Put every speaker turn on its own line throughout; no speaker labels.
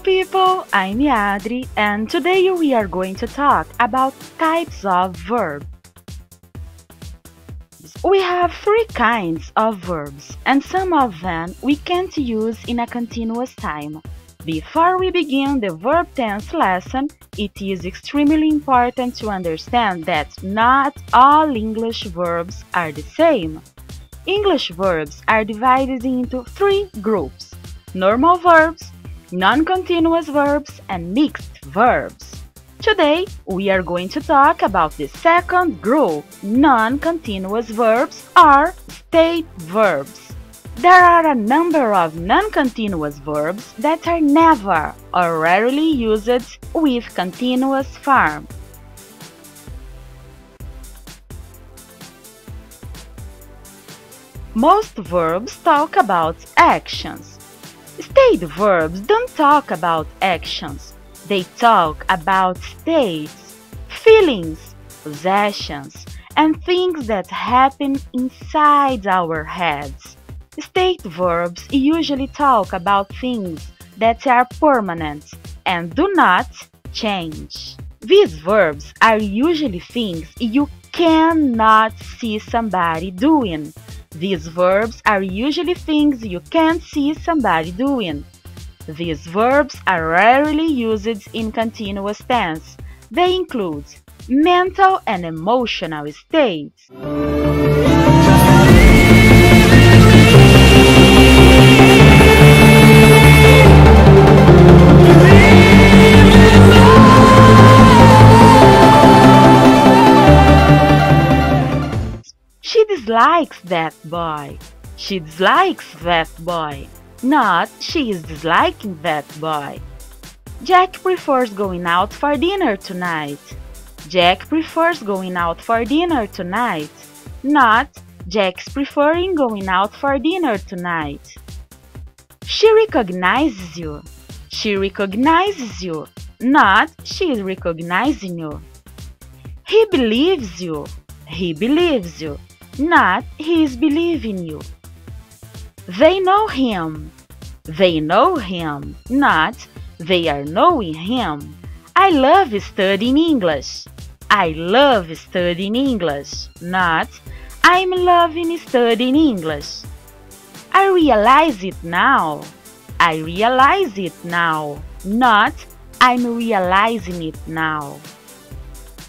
people, I'm Adrie and today we are going to talk about types of verbs. We have three kinds of verbs and some of them we can't use in a continuous time. Before we begin the verb tense lesson, it is extremely important to understand that not all English verbs are the same. English verbs are divided into three groups: normal verbs, non-continuous verbs, and mixed verbs. Today, we are going to talk about the second group, non-continuous verbs or state verbs. There are a number of non-continuous verbs that are never or rarely used with continuous form. Most verbs talk about actions. State verbs don't talk about actions. They talk about states, feelings, possessions, and things that happen inside our heads. State verbs usually talk about things that are permanent and do not change. These verbs are usually things you cannot see somebody doing. These verbs are usually things you can't see somebody doing. These verbs are rarely used in continuous tense. They include mental and emotional states. She dislikes that boy. She dislikes that boy. Not she is disliking that boy. Jack prefers going out for dinner tonight. Jack prefers going out for dinner tonight. Not Jack's preferring going out for dinner tonight. She recognizes you. She recognizes you. Not she is recognizing you. He believes you. He believes you. Not he is believing you. They know him. They know him. Not they are knowing him. I love studying English. I love studying English. Not I'm loving studying English. I realize it now. I realize it now. Not I'm realizing it now.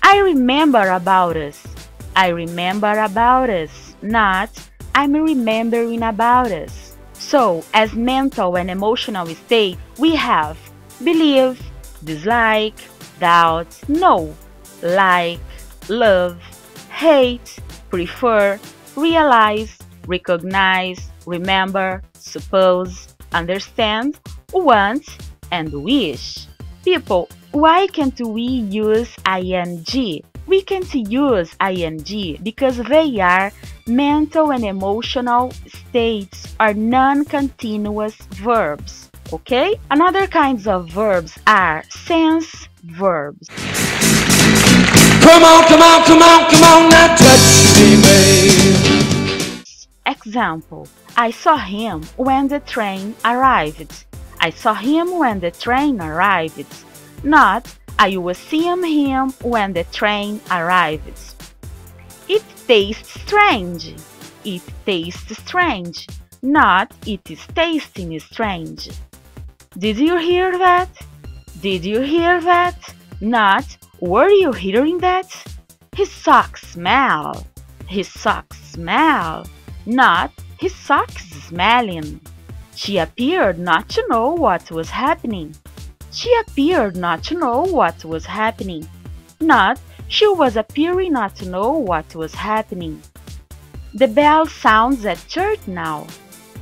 I remember about us. I remember about us. Not I'm remembering about us. So, as mental and emotional state, we have believe, dislike, doubt, know, like, love, hate, prefer, realize, recognize, remember, suppose, understand, want, and wish. People, why can't we use ing? We can't use ing because they are mental and emotional states or non-continuous verbs. Okay? Another kinds of verbs are sense verbs.
Come on, come on, come on, come on, now touch me, babe.
Example: I saw him when the train arrived. I saw him when the train arrived. Not I was seeing him when the train arrived. It tastes strange. It tastes strange. Not it is tasting strange. Did you hear that? Did you hear that? Not were you hearing that? His socks smell. His socks smell. Not his socks smelling. She appeared not to know what was happening. She appeared not to know what was happening. Not she was appearing not to know what was happening. The bell sounds at church now.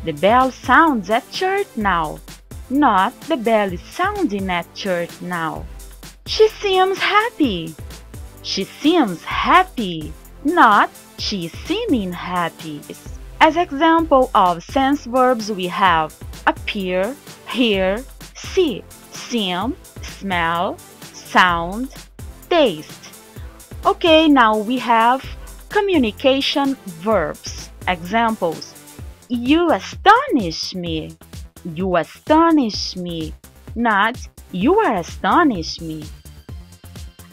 The bell sounds at church now. Not the bell is sounding at church now. She seems happy. She seems happy. Not she is seeming happy. As example of sense verbs we have appear, hear, see, seem, smell, sound, taste. Okay, now we have communication verbs. Examples: you astonish me. You astonish me. not you are astonished me.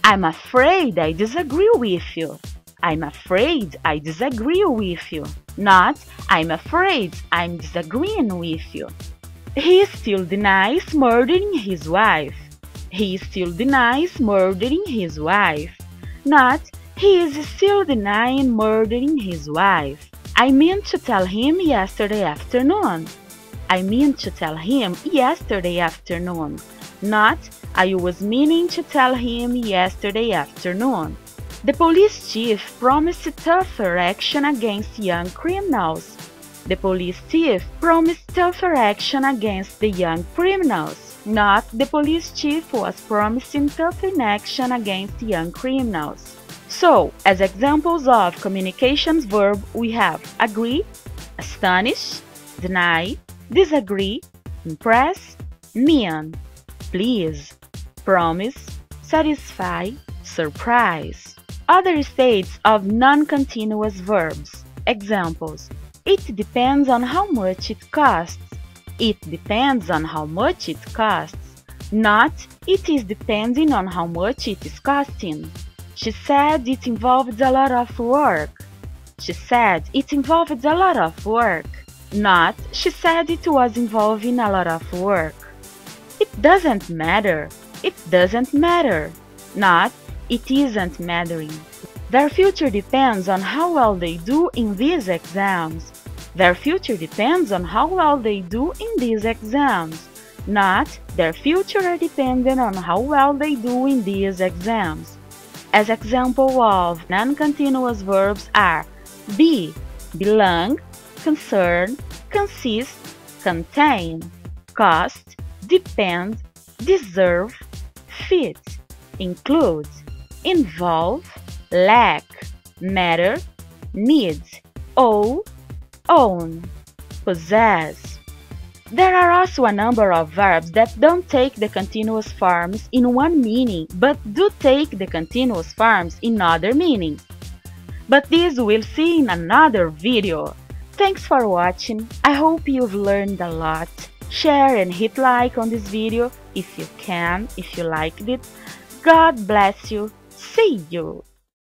I'm afraid I disagree with you. I'm afraid I disagree with you, not I'm afraid I'm disagreeing with you. He still denies murdering his wife. He still denies murdering his wife, not he is still denying murdering his wife. I meant to tell him yesterday afternoon. I meant to tell him yesterday afternoon, not I was meaning to tell him yesterday afternoon. The police chief promised tougher action against young criminals. The police chief promised tougher action against the young criminals, not the police chief was promising tougher action against young criminals. So, as examples of communications verb, we have agree, astonish, deny, disagree, impress, mean, please, promise, satisfy, surprise. Other states of non-continuous verbs. Examples. It depends on how much it costs. It depends on how much it costs. Not, it is depending on how much it is costing. She said it involved a lot of work. She said it involved a lot of work. Not, she said it was involving a lot of work. It doesn't matter. It doesn't matter. Not, it isn't mattering. Their future depends on how well they do in these exams. Their future depends on how well they do in these exams. Not, their future are dependent on how well they do in these exams. As example of non-continuous verbs are be, belong, concern, consist, contain, cost, depend, deserve, fit, include, involve, lack, matter, need, owe, own, possess. There are also a number of verbs that don't take the continuous forms in one meaning but do take the continuous forms in other meanings. But this we'll see in another video. Thanks for watching. I hope you've learned a lot. Share and hit like on this video if you can, if you liked it. God bless you. See you!